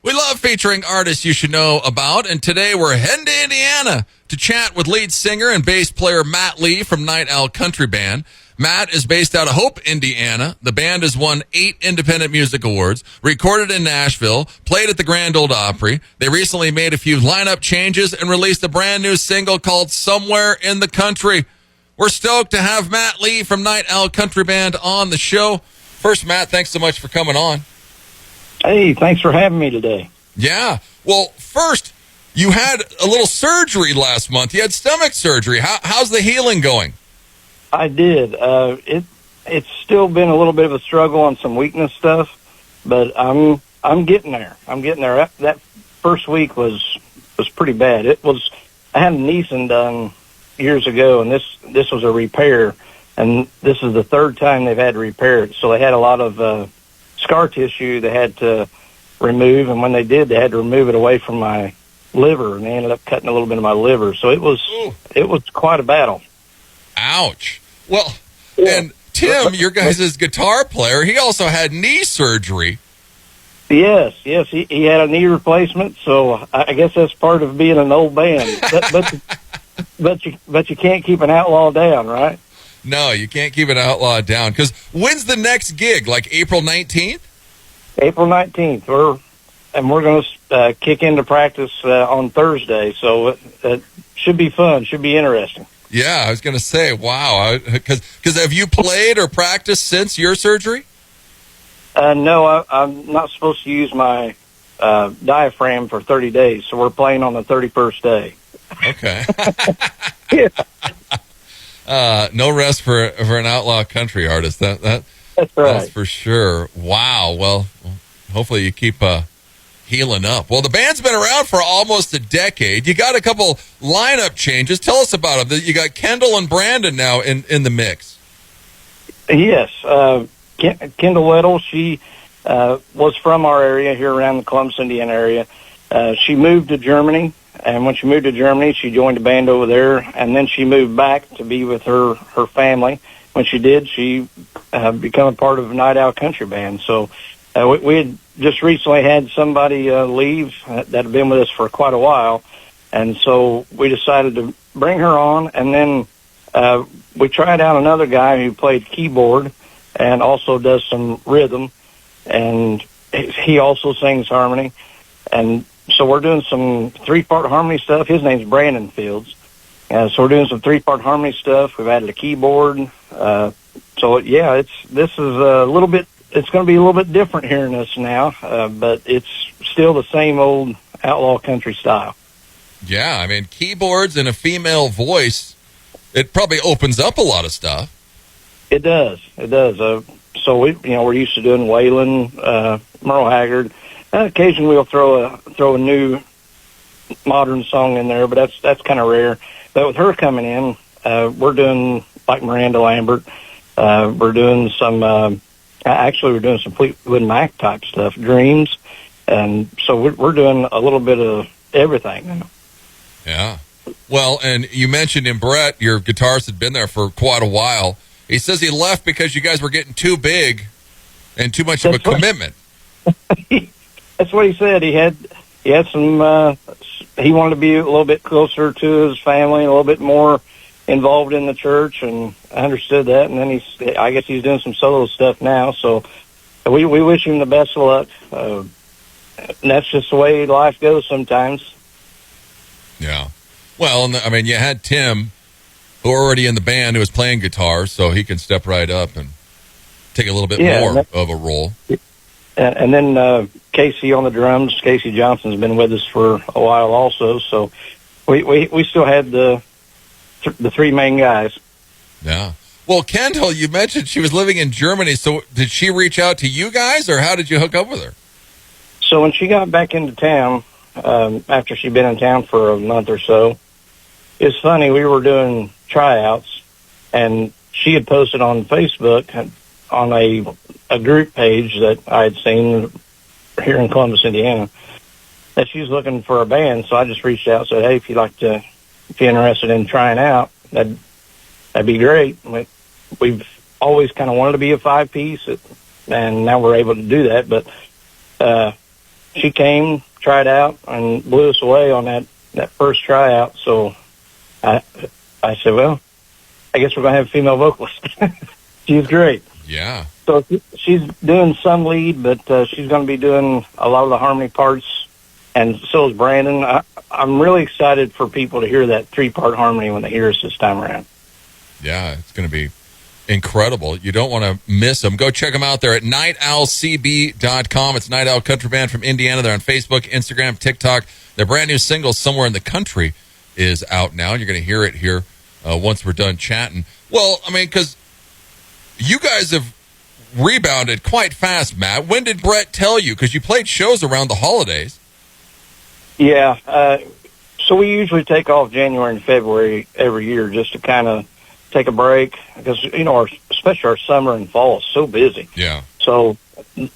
We love featuring artists you should know about, and today we're heading to Indiana to chat with lead singer and bass player Matt Lee from Night Owl Country Band. Matt is based out of Hope, Indiana. The band has won 8 Independent Music Awards, recorded in Nashville, played at the Grand Ole Opry. They recently made a few lineup changes and released a brand new single called Somewhere in the Country. We're stoked to have Matt Lee from Night Owl Country Band on the show. First, Matt, thanks so much for coming on. Hey, thanks for having me today. Yeah. Well, first, you had a little surgery last month. You had stomach surgery. How's the healing going? I did. It's still been a little bit of a struggle on some weakness stuff, but I'm getting there. That first week was pretty bad. I had a Nissen done years ago, and this was a repair, and this is the third time they've had to repair it. So they had a lot of scar tissue they had to remove, and when they did, they had to remove it away from my liver, and they ended up cutting a little bit of my liver. So it was quite a battle. Ouch. Well, yeah. And Tim, your guys' guitar player, he also had knee surgery. Yes, he had a knee replacement, so I guess that's part of being an old band. but you can't keep an outlaw down, right? No, you can't keep an outlaw down. Because when's the next gig? Like April 19th? April 19th. We're going to kick into practice on Thursday, so it should be fun, should be interesting. Yeah, I was going to say, wow. Because have you played or practiced since your surgery? No, I'm not supposed to use my diaphragm for 30 days, so we're playing on the 31st day. Okay. Yeah. No rest for an outlaw country artist. That's right. That's for sure. Wow. Well, hopefully you keep healing up. Well, the band's been around for almost a decade. You got a couple lineup changes. Tell us about them. You got Kendall and Brandon now in the mix. Yes. Kendall Weddle, she was from our area here around the Columbus, Indiana area. She moved to Germany, and when she moved to Germany, she joined a band over there, and then she moved back to be with her family. When she did, she became a part of Night Owl Country Band. So we had just recently had somebody leave that had been with us for quite a while, and so we decided to bring her on, and then we tried out another guy who played keyboard and also does some rhythm, and he also sings harmony. And so we're doing some 3-part harmony stuff. His name's Brandon Fields. So we're doing some 3-part harmony stuff. We've added a keyboard. So yeah, this is a little bit, it's going to be a little bit different hearing us now, but it's still the same old outlaw country style. Yeah, I mean, keyboards and a female voice, it probably opens up a lot of stuff. It does. So we're used to doing Waylon, Merle Haggard. Occasionally we'll throw a new modern song in there, but that's kind of rare. But with her coming in, we're doing like Miranda Lambert. We're doing some Fleetwood Mac type stuff, Dreams, and so we're doing a little bit of everything now. Yeah. Well, and you mentioned in Brett, your guitarist had been there for quite a while. He says he left because you guys were getting too big and too much of a commitment. That's what he said. He had some. He wanted to be a little bit closer to his family, a little bit more involved in the church, and I understood that. And then I guess he's doing some solo stuff now. So we wish him the best of luck. And that's just the way life goes sometimes. Yeah. Well, I mean, you had Tim, who already in the band, who was playing guitar, so he can step right up and take a little bit more of a role. And then Casey on the drums. Casey Johnson's been with us for a while also, so we still had the 3 main guys. Yeah. Well, Kendall, you mentioned she was living in Germany, so did she reach out to you guys, or how did you hook up with her? So when she got back into town, after she'd been in town for a month or so, it's funny, we were doing tryouts, and she had posted on Facebook on a group page that I had seen here in Columbus, Indiana, that she's looking for a band. So I just reached out and said, hey, if you're interested in trying out, that'd be great. We've always kind of wanted to be a 5-piece, and now we're able to do that. But she came, tried out, and blew us away on that first tryout. So I said, well, I guess we're going to have a female vocalist. She's great. Yeah. So she's doing some lead, but she's going to be doing a lot of the harmony parts, and so is Brandon. I'm really excited for people to hear that 3-part harmony when they hear us this time around. Yeah, it's going to be incredible. You don't want to miss them. Go check them out there at nightowlcb.com. It's Night Owl Country Band from Indiana. They're on Facebook, Instagram, TikTok. Their brand new single, Somewhere in the Country, is out now, and you're going to hear it here once we're done chatting. Well, I mean, because you guys have rebounded quite fast, Matt. When did Brett tell you? Because you played shows around the holidays. Yeah. So we usually take off January and February every year just to kind of take a break because, especially our summer and fall is so busy. Yeah. So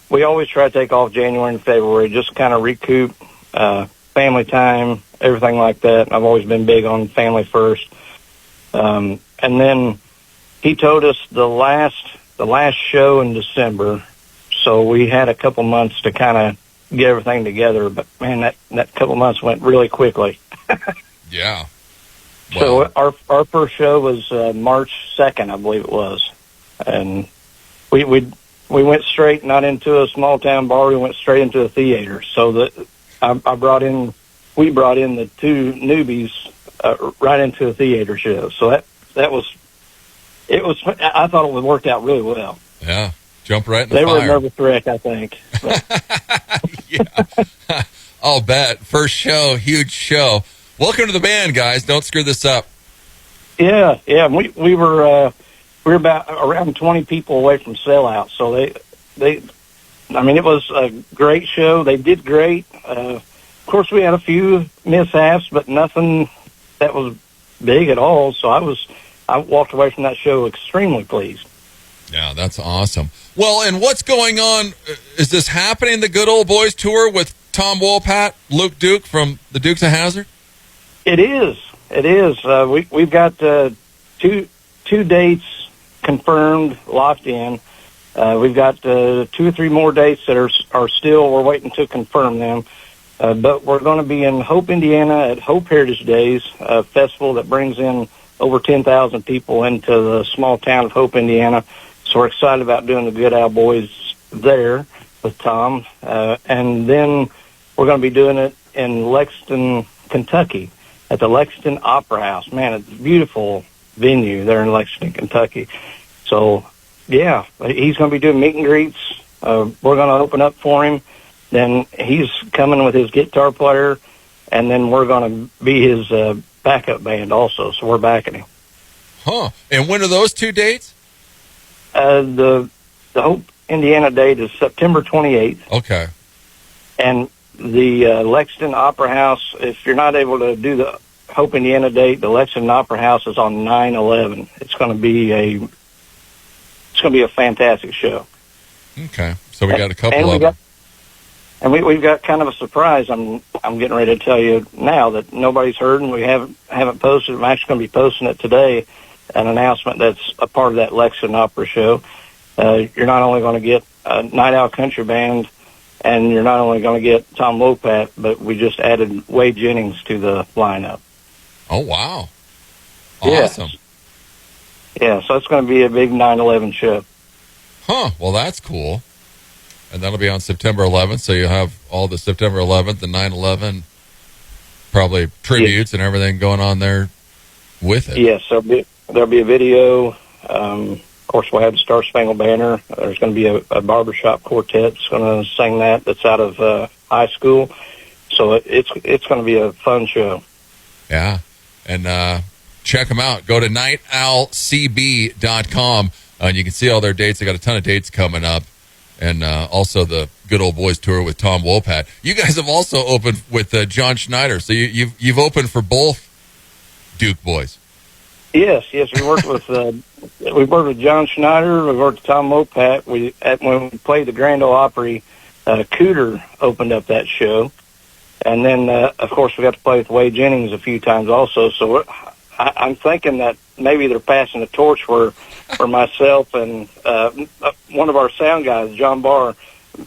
we always try to take off January and February just to kind of recoup, family time, everything like that. I've always been big on family first. And then he told us the last show in December, so we had a couple months to kind of get everything together. But man, that couple months went really quickly. Yeah. Well, so our first show was March 2nd, I believe it was, and we went straight, not into a small town bar. We went straight into a theater. So we brought in the 2 newbies right into a theater show. So that was. I thought it would worked out really well. Yeah, jump right in the fire. They were a nervous wreck, I think. Yeah, I'll bet. First show, huge show. Welcome to the band, guys. Don't screw this up. Yeah. We were about around 20 people away from sellout. So it was a great show. They did great. Of course, we had a few mishaps, but nothing that was big at all. So I walked away from that show extremely pleased. Yeah, that's awesome. Well, and what's going on? Is this happening, the Good Old Boys tour with Tom Wopat, Luke Duke from the Dukes of Hazzard? It is. We've got two dates confirmed, locked in. We've got 2 or 3 more dates that are still, we're waiting to confirm them. But we're going to be in Hope, Indiana at Hope Heritage Days, a festival that brings in over 10,000 people into the small town of Hope, Indiana. So we're excited about doing the Good Owl Boys there with Tom. And then we're going to be doing it in Lexington, Kentucky at the Lexington Opera House. Man, it's a beautiful venue there in Lexington, Kentucky. So, yeah, he's going to be doing meet and greets. We're going to open up for him. Then he's coming with his guitar player, and then we're going to be his backup band also, so we're backing him. Huh. And when are those 2 dates? The Hope, Indiana date is September 28th. Okay. And the Lexington Opera House, if you're not able to do the Hope, Indiana date, the Lexington Opera House is on 9/11. It's going to be a fantastic show. Okay. So we got a couple of them. And we've got kind of a surprise. I'm getting ready to tell you now that nobody's heard, and we haven't posted. I'm actually going to be posting it today, an announcement that's a part of that Lexington Opera show. You're not only going to get a Night Owl Country Band, and you're not only going to get Tom Wopat, but we just added Wade Jennings to the lineup. Oh, wow. Awesome. Yeah, so it's going to be a big 9/11 show. Huh. Well, that's cool. And that'll be on September 11th, so you'll have all the September 11th and 9/11 probably tributes and everything going on there with it. Yes, there'll be a video. Of course, we'll have the Star Spangled Banner. There's going to be a barbershop quartet that's going to sing that's out of high school. So it's going to be a fun show. Yeah, and check them out. Go to nightowlcb.com, and you can see all their dates. They got a ton of dates coming up. And also the Good Old Boys tour with Tom Wopat. You guys have also opened with John Schneider, so you've opened for both Duke boys. Yes, we worked with John Schneider. We worked with Tom Wopat. When we played the Grand Ole Opry, Cooter opened up that show, and then of course we got to play with Wade Jennings a few times also. So I'm thinking that maybe they're passing the torch where myself and one of our sound guys, John Barr,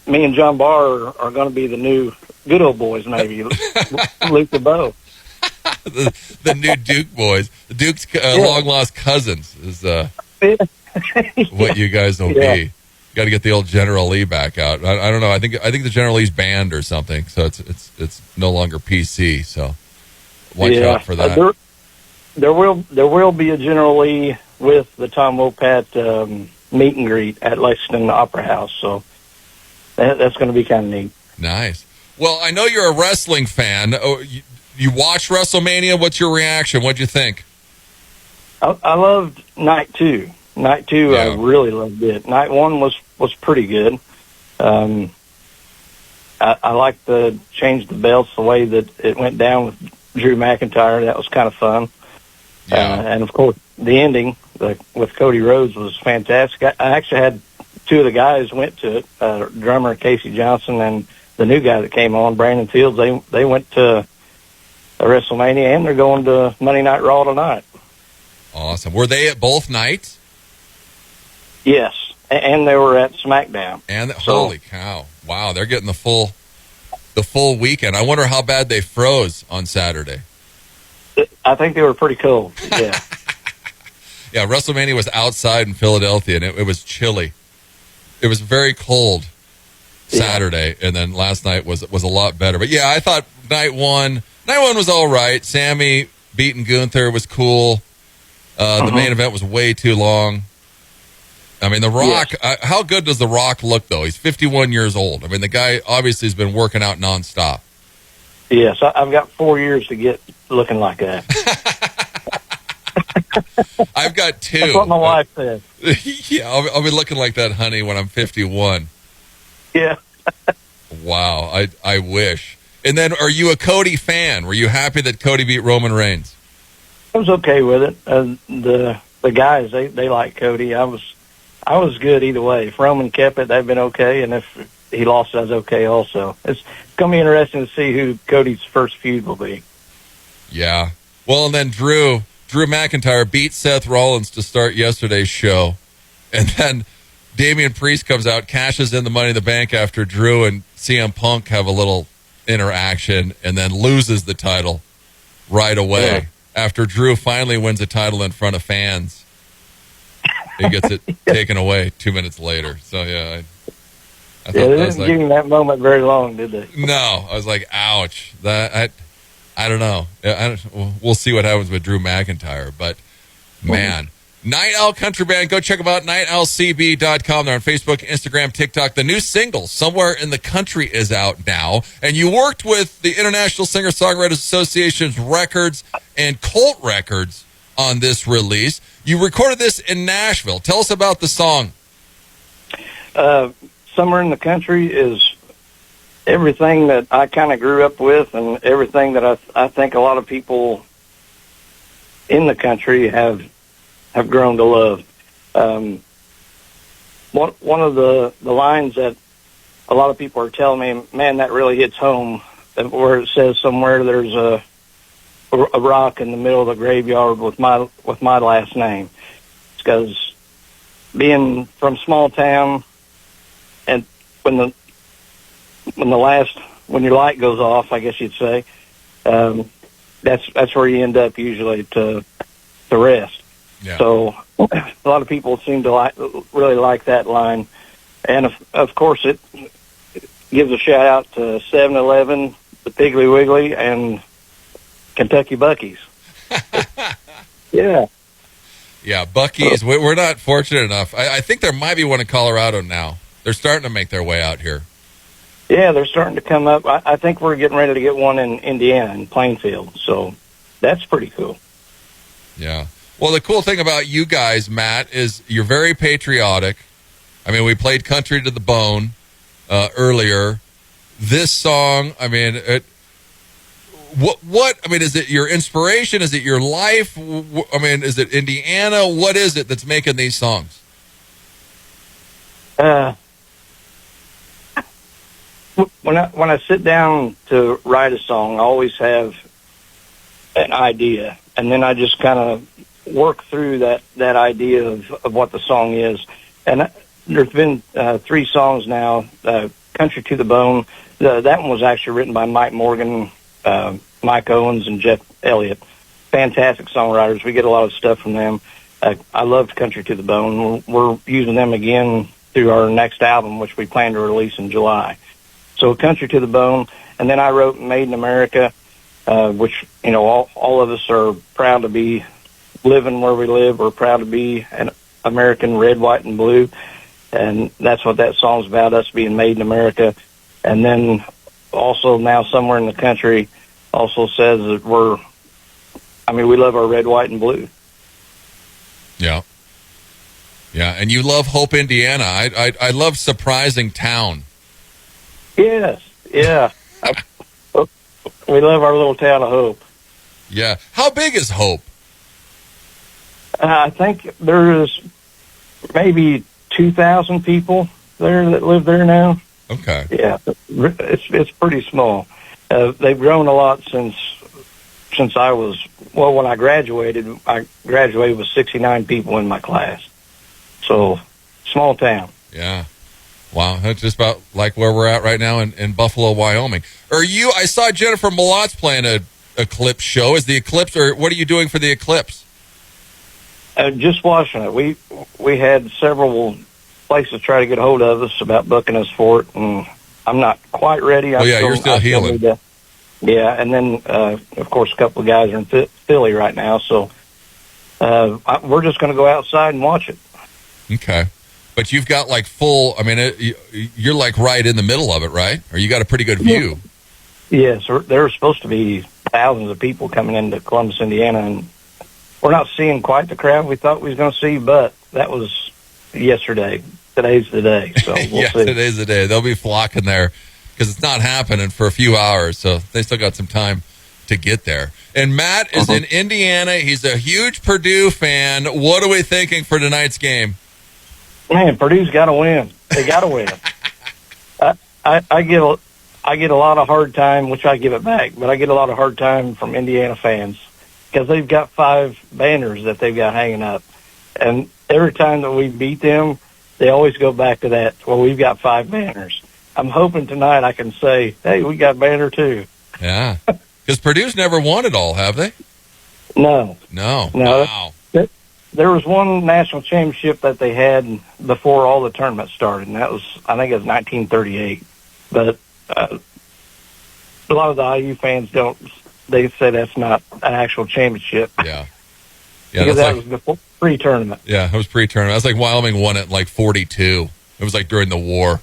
me and John Barr are going to be the new good old boys, maybe. Luke DeBow. The new Duke boys. The Duke's long-lost cousins is what you guys will be. Got to get the old General Lee back out. I don't know. I think the General Lee's banned or something, so it's no longer PC. So watch out for that. There will be a General Lee with the Tom Wopat meet and greet at Lexington Opera House. So that's going to be kind of neat. Nice. Well, I know you're a wrestling fan. Oh, you watched WrestleMania. What's your reaction? What'd you think? I loved Night 2. Night 2, yeah. I really loved it. Night 1 was pretty good. I liked the change the belts the way that it went down with Drew McIntyre. That was kind of fun. Yeah. And of course, the ending with Cody Rhodes was fantastic. I actually had two of the guys went to it. Drummer Casey Johnson and the new guy that came on, Brandon Fields. They went to WrestleMania, and they're going to Monday Night Raw tonight. Awesome. Were they at both nights? Yes, and they were at SmackDown. And holy cow! Wow, they're getting the full weekend. I wonder how bad they froze on Saturday. I think they were pretty cold. Yeah. Yeah, WrestleMania was outside in Philadelphia, and it was chilly. It was very cold Saturday, and then last night was a lot better. But yeah, I thought night one was all right. Sammy beating Gunther was cool. The main event was way too long. I mean, The Rock, yes. How good does The Rock look, though? He's 51 years old. I mean, the guy obviously has been working out nonstop. Yes, I've got 4 years to get looking like that. I've got 2. That's what my wife said. Yeah, I'll be looking like that, honey, when I'm 51. Yeah. Wow, I wish. And then, are you a Cody fan? Were you happy that Cody beat Roman Reigns? I was okay with it. The guys, they like Cody. I was good either way. If Roman kept it, they've been okay, and if he lost, I was okay also. It's going to be interesting to see who Cody's first feud will be. Yeah. Well, and then Drew McIntyre beat Seth Rollins to start yesterday's show, and then Damian Priest comes out, cashes in the Money in the Bank after Drew and CM Punk have a little interaction, and then loses the title right away after Drew finally wins a title in front of fans. He gets it taken away 2 minutes later. So, yeah. I thought they didn't give him that moment very long, did they? No. I was like, ouch. I don't know. We'll see what happens with Drew McIntyre. But, man. Night Owl Country Band. Go check them out. NightOwlCB.com. They're on Facebook, Instagram, TikTok. The new single, Somewhere in the Country, is out now. And you worked with the International Singer-Songwriters Association's Records and Colt Records on this release. You recorded this in Nashville. Tell us about the song. Somewhere in the Country is everything that I kind of grew up with and everything that I think a lot of people in the country have grown to love. One of the lines that a lot of people are telling me, man, that really hits home, where it says somewhere there's a rock in the middle of the graveyard with my last name. It's because being from small town, and when your light goes off, I guess you'd say, that's where you end up usually to rest. Yeah. So a lot of people seem to really like that line, and of course it gives a shout out to 7-Eleven, the Piggly Wiggly, and Kentucky Buc-ee's. Yeah. Yeah, Buc-ee's. We're not fortunate enough. I think there might be one in Colorado now. They're starting to make their way out here. Yeah, they're starting to come up. I think we're getting ready to get one in Indiana, in Plainfield. So that's pretty cool. Yeah. Well, the cool thing about you guys, Matt, is you're very patriotic. I mean, we played Country to the Bone earlier. This song, I mean, What? I mean, is it your inspiration? Is it your life? I mean, is it Indiana? What is it that's making these songs? When I sit down to write a song, I always have an idea, and then I just kind of work through that idea of what the song is. And there's been 3 songs now, Country to the Bone. That one was actually written by Mike Morgan, Mike Owens, and Jeff Elliott. Fantastic songwriters. We get a lot of stuff from them. I loved Country to the Bone. We're using them again through our next album, which we plan to release in July. So Country to the Bone. And then I wrote Made in America, which, you know, all of us are proud to be living where we live. We're proud to be an American, red, white, and blue. And that's what that song's about, us being made in America. And then also now Somewhere in the Country also says that we love our red, white, and blue. Yeah. Yeah, and you love Hope, Indiana. I love Surprising Town. Yes, yeah. We love our little town of Hope. Yeah. How big is Hope? I think there's maybe 2,000 people there that live there now. Okay. Yeah, it's pretty small. They've grown a lot since I was, when I graduated with 69 people in my class. So, small town. Yeah. Wow, that's just about like where we're at right now in Buffalo, Wyoming. I saw Jennifer Malott's playing a Eclipse show. Is the Eclipse, or what are you doing for the Eclipse? Just watching it. We had several places try to get a hold of us about booking us for it, and I'm not quite ready. You're still healing. Yeah, and then, of course, a couple of guys are in Philly right now, so we're just going to go outside and watch it. Okay. But you've got like you're like right in the middle of it, right? Or you got a pretty good view. Yes, there were supposed to be thousands of people coming into Columbus, Indiana, and we're not seeing quite the crowd we thought we was going to see, but that was yesterday. Today's the day, so we'll see. Today's the day. They'll be flocking there because it's not happening for a few hours, so they still got some time to get there. And Matt is in Indiana. He's a huge Purdue fan. What are we thinking for tonight's game? Man, Purdue's got to win. They got to win. I get a lot of hard time, which I give it back, but I get a lot of hard time from Indiana fans because they've got 5 banners that they've got hanging up. And every time that we beat them, they always go back to that, well, we've got 5 banners. I'm hoping tonight I can say, hey, we got banner too. Yeah. Because Purdue's never won it all, have they? No. Wow. There was one national championship that they had before all the tournaments started, and that was, I think it was 1938. But a lot of the IU fans they say that's not an actual championship. Yeah. Because that was before pre-tournament. Yeah, it was pre-tournament. That's like Wyoming won it in like 42. It was like during the war.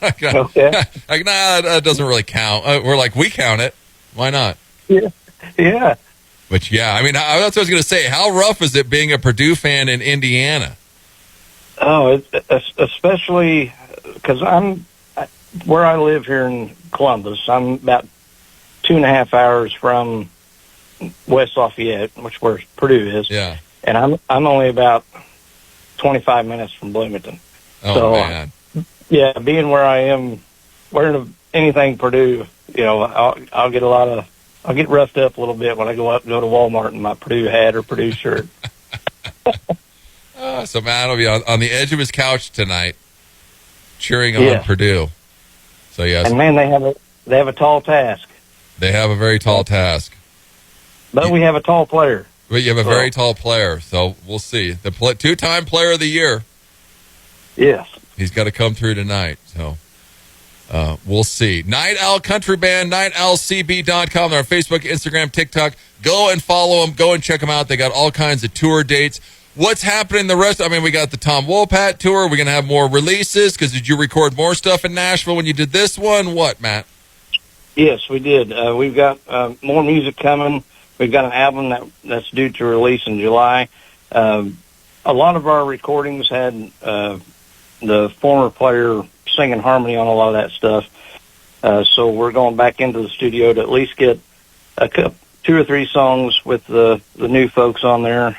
Okay. Like, nah, that doesn't really count. We're like, we count it. Why not? Yeah. But yeah, that's what I was going to say. How rough is it being a Purdue fan in Indiana? Oh, especially because where I live here in Columbus. I'm about 2.5 hours from West Lafayette, which where Purdue is. Yeah. And I'm only about 25 minutes from Bloomington. Oh, so, man. Yeah, being where I am, wearing anything Purdue, I'll get roughed up a little bit when I go to Walmart in my Purdue hat or Purdue shirt. So Matt will be on the edge of his couch tonight, cheering on Purdue. So yes, and man, they have a tall task. They have a very tall task, but we have a tall player. But you have a very tall player, so we'll see. The 2-time Player of the Year. Yes, he's got to come through tonight. So. We'll see. Night Owl Country Band, nightowlcb.com. They're on Facebook, Instagram, TikTok. Go and follow them. Go and check them out. They got all kinds of tour dates. What's happening the rest? We got the Tom Wopat tour. We're going to have more releases because did you record more stuff in Nashville when you did this one? What, Matt? Yes, we did. We've got more music coming. We've got an album that's due to release in July. A lot of our recordings had the former player singing harmony on a lot of that stuff. So we're going back into the studio to at least get 2 or 3 songs with the new folks on there.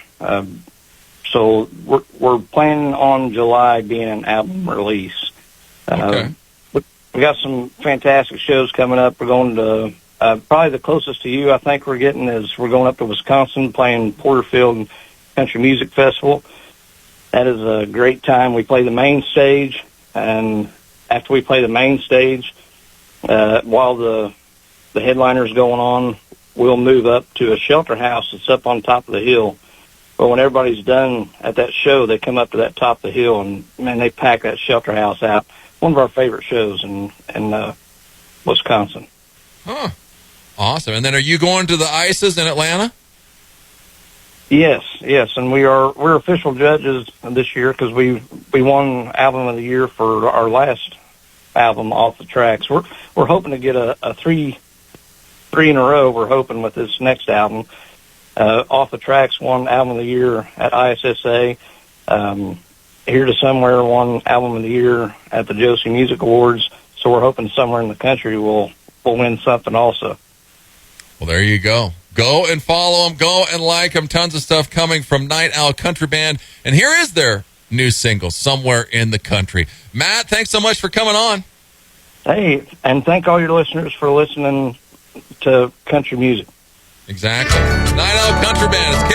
So we're planning on July being an album release. Okay. We got some fantastic shows coming up. We're going to probably the closest to you I think we're getting is we're going up to Wisconsin playing Porterfield Country Music Festival. That is a great time. We play the main stage, and after we play the main stage, while the headliner's going on, we'll move up to a shelter house that's up on top of the hill. But when everybody's done at that show, they come up to that top of the hill, and, man, they pack that shelter house out. One of our favorite shows in Wisconsin. Huh. Awesome. And then are you going to the ICES in Atlanta? Yes, and we're official judges this year because we won Album of the Year for our last album, Off the Tracks. We're hoping to get a three in a row. We're hoping with this next album. Off the Tracks won Album of the Year at ISSA. Here to Somewhere won Album of the Year at the Josie Music Awards. So we're hoping somewhere in the country we'll win something also. Well, there you go. Go and follow them. Go and like them. Tons of stuff coming from Night Owl Country Band. And here is their new single, Somewhere in the Country. Matt, thanks so much for coming on. Hey, and thank all your listeners for listening to country music. Exactly. Night Owl Country Band. It's